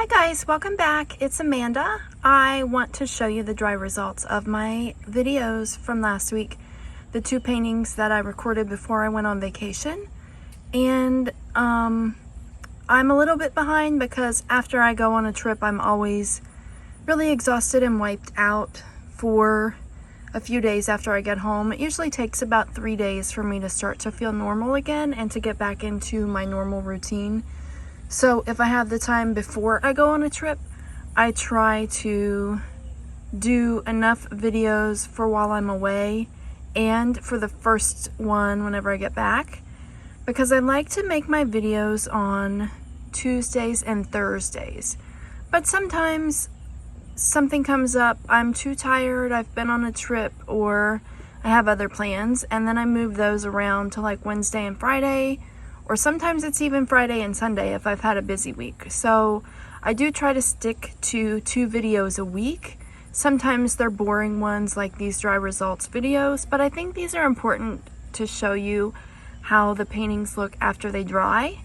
Hi guys, welcome back. It's Amanda. I want to show you the dry results of my videos from last week, the two paintings that I recorded before I went on vacation. And I'm a little bit behind because after I go on a trip, I'm always really exhausted and wiped out for a few days after I get home. It usually takes about 3 days for me to start to feel normal again and to get back into my normal routine. So if I have the time before I go on a trip, I try to do enough videos for while I'm away and for the first one whenever I get back, because I like to make my videos on Tuesdays and Thursdays. But sometimes something comes up, I'm too tired, I've been on a trip, or I have other plans, and then I move those around to like Wednesday and Friday, or sometimes it's even Friday and Sunday if I've had a busy week. So I do try to stick to 2 videos a week. Sometimes they're boring ones like these dry results videos, but I think these are important to show you how the paintings look after they dry,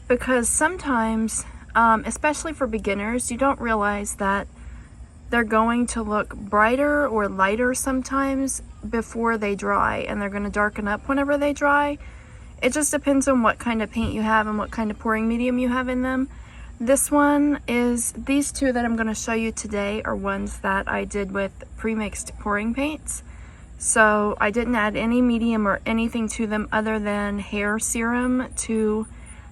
because sometimes, especially for beginners, you don't realize that they're going to look brighter or lighter sometimes before they dry, and they're going to darken up whenever they dry. It just depends on what kind of paint you have and what kind of pouring medium you have in them. These two that I'm going to show you today are ones that I did with pre-mixed pouring paints. So I didn't add any medium or anything to them other than hair serum to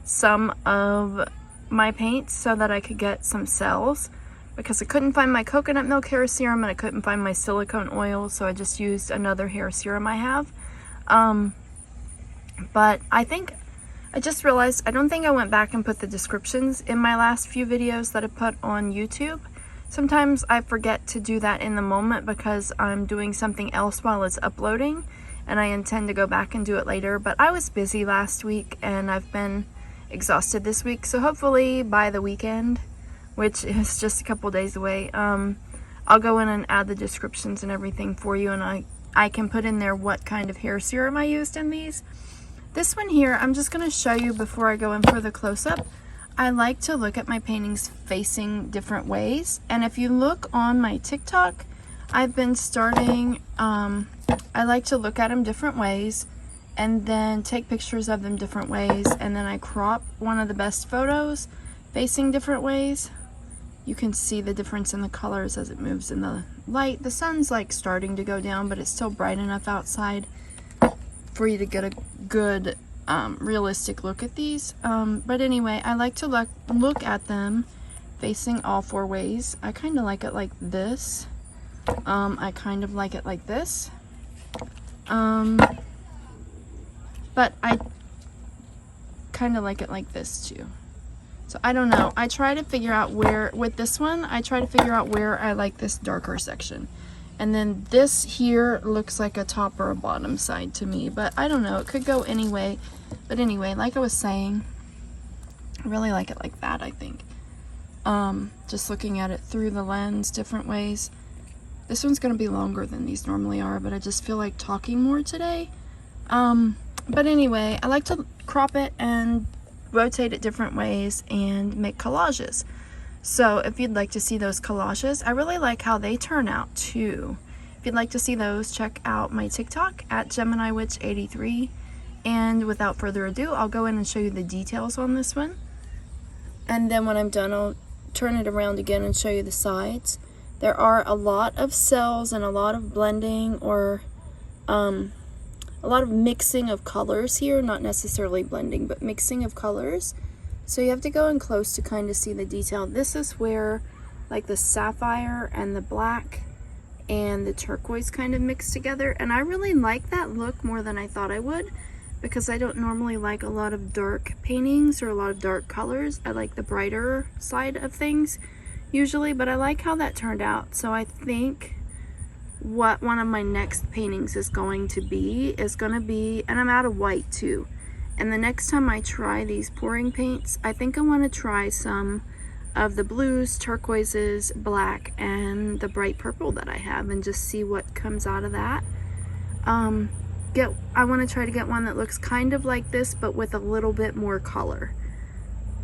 some of my paints so that I could get some cells, because I couldn't find my coconut milk hair serum and I couldn't find my silicone oil, so I just used another hair serum I have. But I just realized I don't think I went back and put the descriptions in my last few videos that I put on YouTube. Sometimes I forget to do that in the moment because I'm doing something else while it's uploading, and I intend to go back and do it later. But I was busy last week and I've been exhausted this week, so hopefully by the weekend, which is just a couple days away, I'll go in and add the descriptions and everything for you, and I can put in there what kind of hair serum I used in these. This one here, I'm just going to show you before I go in for the close-up. I like to look at my paintings facing different ways, and if you look on my TikTok, I've been starting, I like to look at them different ways and then take pictures of them different ways, and then I crop one of the best photos facing different ways. You can see the difference in the colors as it moves in the light. The sun's like starting to go down, but it's still bright enough outside for you to get a good realistic look at these. But anyway, I like to look at them facing all 4 ways. I kind of like it like this. I kind of like it like this. But I kind of like it like this too. So I don't know. I try to figure out where, with this one, I try to figure out where I like this darker section. And then this here looks like a top or a bottom side to me, but I don't know. It could go any way. But anyway, like I was saying, I really like it like that, I think. Just looking at it through the lens different ways. This one's going to be longer than these normally are, but I just feel like talking more today. But anyway, I like to crop it and rotate it different ways and make collages. So if you'd like to see those collages, I really like how they turn out too. If you'd like to see those, check out my TikTok at GeminiWitch83. And without further ado, I'll go in and show you the details on this one. And then when I'm done, I'll turn it around again and show you the sides. There are a lot of cells and a lot of blending, or a lot of mixing of colors here, not necessarily blending, but mixing of colors. So you have to go in close to kind of see the detail. This is where like the sapphire and the black and the turquoise kind of mix together. And I really like that look more than I thought I would, because I don't normally like a lot of dark paintings or a lot of dark colors. I like the brighter side of things usually, but I like how that turned out. So I think what one of my next paintings is going to be, and I'm out of white too. And the next time I try these pouring paints, I think I want to try some of the blues, turquoises, black, and the bright purple that I have, and just see what comes out of that. I want to try to get one that looks kind of like this, but with a little bit more color.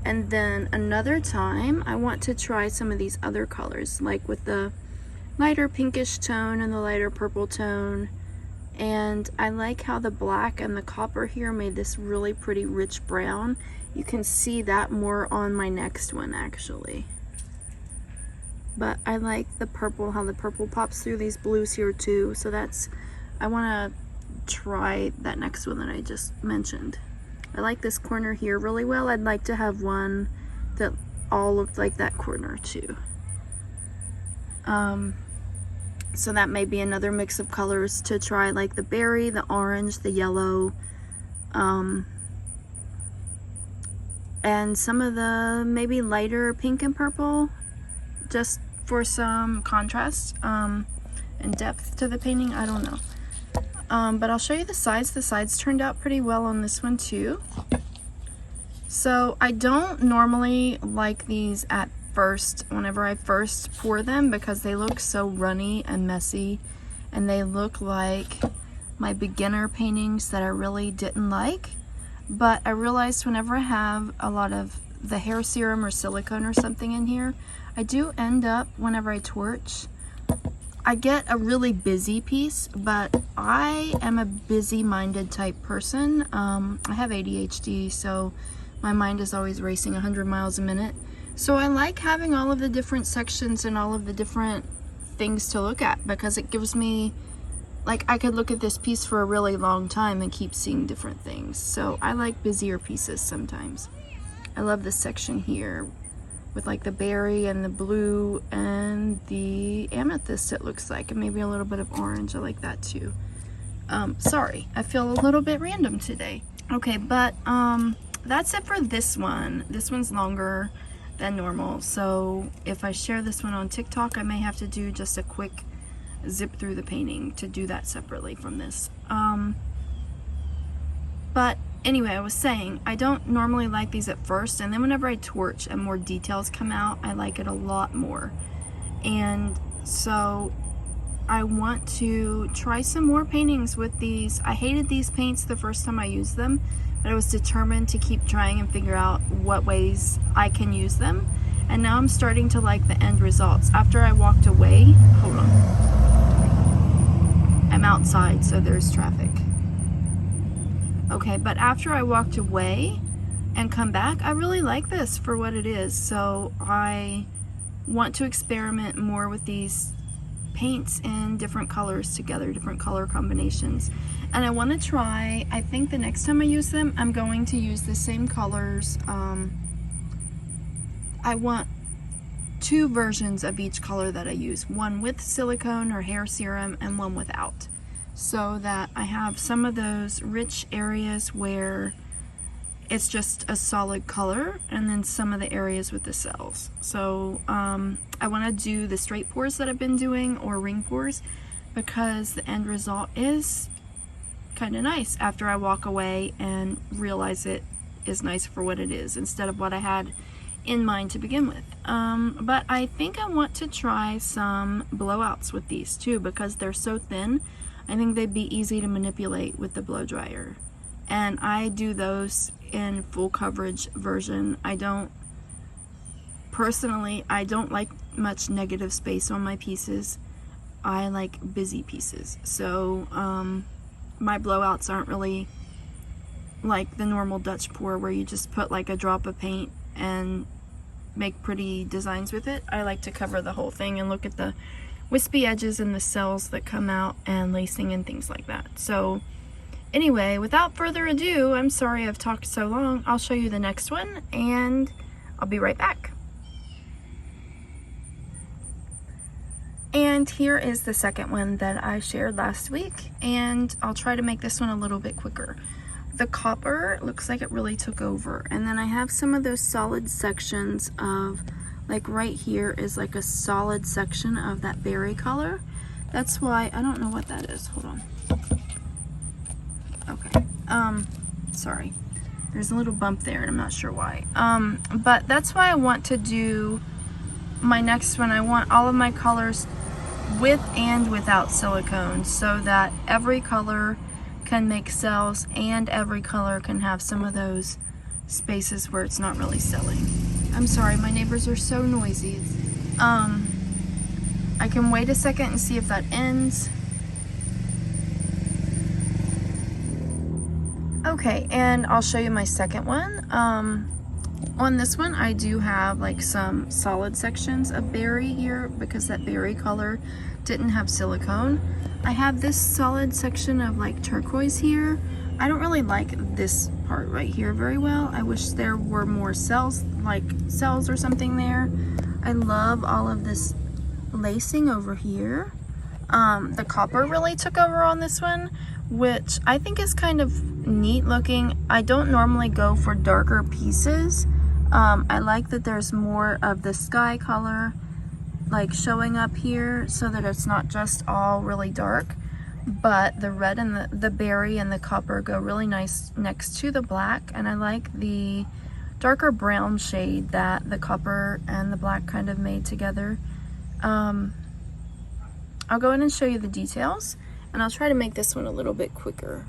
And then another time, I want to try some of these other colors, like with the lighter pinkish tone and the lighter purple tone. And I like how the black and the copper here made this really pretty rich brown. You can see that more on my next one actually. But I like the purple, how the purple pops through these blues here too. So that's, I want to try that next one that I just mentioned. I like this corner here really well. I'd like to have one that all looked like that corner too. So that may be another mix of colors to try, like the berry, the orange, the yellow, and some of the maybe lighter pink and purple, just for some contrast and depth to the painting. I don't know. But I'll show you the sides. The sides turned out pretty well on this one too. So I don't normally like these at first, whenever I first pour them, because they look so runny and messy, and they look like my beginner paintings that I really didn't like. But I realized whenever I have a lot of the hair serum or silicone or something in here, I do end up, whenever I torch, I get a really busy piece. But I am a busy-minded type person. I have ADHD, so my mind is always racing 100 miles a minute. So I like having all of the different sections and all of the different things to look at, because it gives me, like, I could look at this piece for a really long time and keep seeing different things. So I like busier pieces sometimes. I love this section here with like the berry and the blue and the amethyst, it looks like, and maybe a little bit of orange. I like that too. Sorry, I feel a little bit random today. Okay, but that's it for this one. This one's longer than normal, so if I share this one on TikTok, I may have to do just a quick zip through the painting to do that separately from this. But anyway, I was saying, I don't normally like these at first, and then whenever I torch and more details come out, I like it a lot more. And so I want to try some more paintings with these. I hated these paints the first time I used them, but I was determined to keep trying and figure out what ways I can use them. And now I'm starting to like the end results. After I walked away, hold on. I'm outside, so there's traffic. Okay, but after I walked away and come back, I really like this for what it is. So I want to experiment more with these paints in different colors together, different color combinations. And I want to try, I think the next time I use them, I'm going to use the same colors. I want 2 versions of each color that I use, one with silicone or hair serum and one without, so that I have some of those rich areas where it's just a solid color, and then some of the areas with the cells. So I want to do the straight pours that I've been doing, or ring pours, because the end result is kind of nice after I walk away and realize it is nice for what it is instead of what I had in mind to begin with. But I think I want to try some blowouts with these too, because they're so thin. I think they'd be easy to manipulate with the blow dryer, and I do those in full coverage version. I don't like much negative space on my pieces. I like busy pieces. So my blowouts aren't really like the normal Dutch pour where you just put like a drop of paint and make pretty designs with it. I like to cover the whole thing and look at the wispy edges and the cells that come out and lacing and things like that. So anyway, without further ado, I'm sorry I've talked so long. I'll show you the next one and I'll be right back. And here is the second one that I shared last week, and I'll try to make this one a little bit quicker. The copper looks like it really took over, and then I have some of those solid sections of, like right here is like a solid section of that berry color. That's why, I don't know what that is, hold on. Okay, sorry. There's a little bump there and I'm not sure why. But that's why I want to do my next one. I want all of my colors with and without silicone, so that every color can make cells and every color can have some of those spaces where it's not really selling. I'm sorry, my neighbors are so noisy. I can wait a second and see if that ends. Okay, and I'll show you my second one. On this one, I do have like some solid sections of berry here because that berry color didn't have silicone. I have this solid section of like turquoise here. I don't really like this part right here very well. I wish there were more cells, like cells or something there. I love all of this lacing over here. The copper really took over on this one, which I think is kind of neat looking. I don't normally go for darker pieces. I like that there's more of the sky color like showing up here so that it's not just all really dark, but the red and the berry and the copper go really nice next to the black, and I like the darker brown shade that the copper and the black kind of made together. I'll go in and show you the details, and I'll try to make this one a little bit quicker.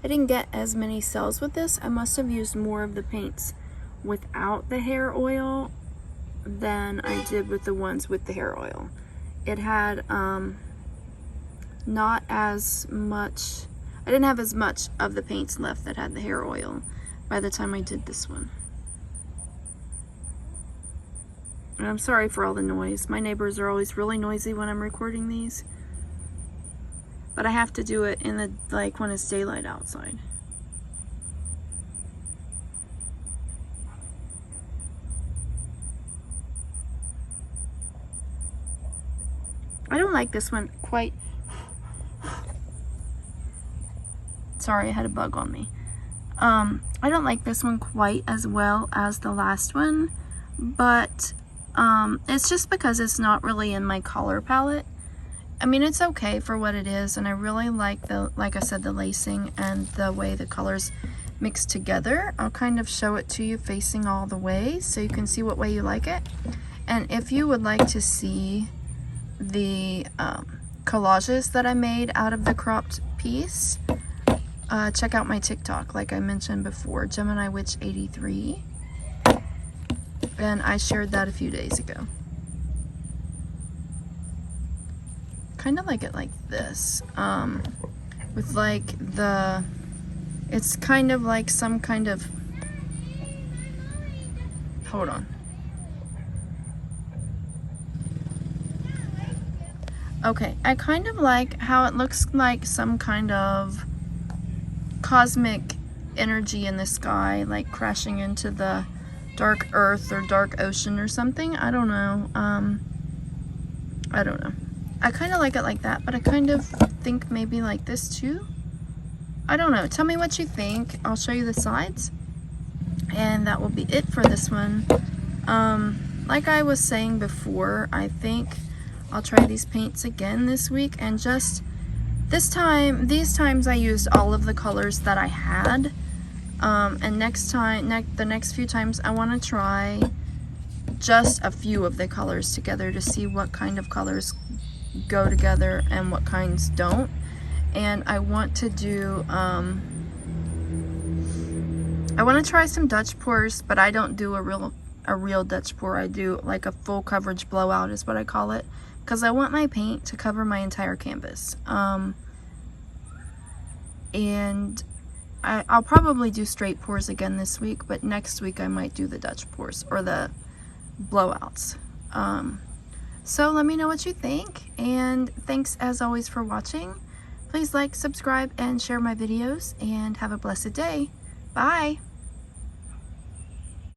I didn't get as many cells with this. I must have used more of the paints without the hair oil than I did with the ones with the hair oil. It had not as much, I didn't have as much of the paints left that had the hair oil by the time I did this one. And I'm sorry for all the noise. My neighbors are always really noisy when I'm recording these. But I have to do it in the, like, when it's daylight outside. I don't like this one quite. Sorry, I had a bug on me. I don't like this one quite as well as the last one, but it's just because it's not really in my color palette. I mean, it's okay for what it is, and I really like the, like I said, the lacing and the way the colors mix together. I'll kind of show it to you facing all the way so you can see what way you like it. And if you would like to see the collages that I made out of the cropped piece, check out my TikTok, like I mentioned before, Gemini Witch 83. And I shared that a few days ago. Kind of like it like this, with like the, it's kind of like some kind of, hold on. Okay, I kind of like how it looks like some kind of cosmic energy in the sky, like crashing into the dark earth or dark ocean or something. I don't know. I don't know. I kind of like it like that, but I kind of think maybe like this too. I don't know. Tell me what you think. I'll show you the sides. And that will be it for this one. Like I was saying before, I think I'll try these paints again this week. And just this time, these times I used all of the colors that I had. And next time, the next few times, I want to try just a few of the colors together to see what kind of colors go together and what kinds don't. And I want to do I want to try some Dutch pours, but I don't do a real Dutch pour. I do like a full coverage blowout is what I call it, because I want my paint to cover my entire canvas. And I'll probably do straight pours again this week, but next week I might do the Dutch pours or the blowouts. So let me know what you think, and thanks as always for watching. Please like, subscribe, and share my videos, and have a blessed day. Bye!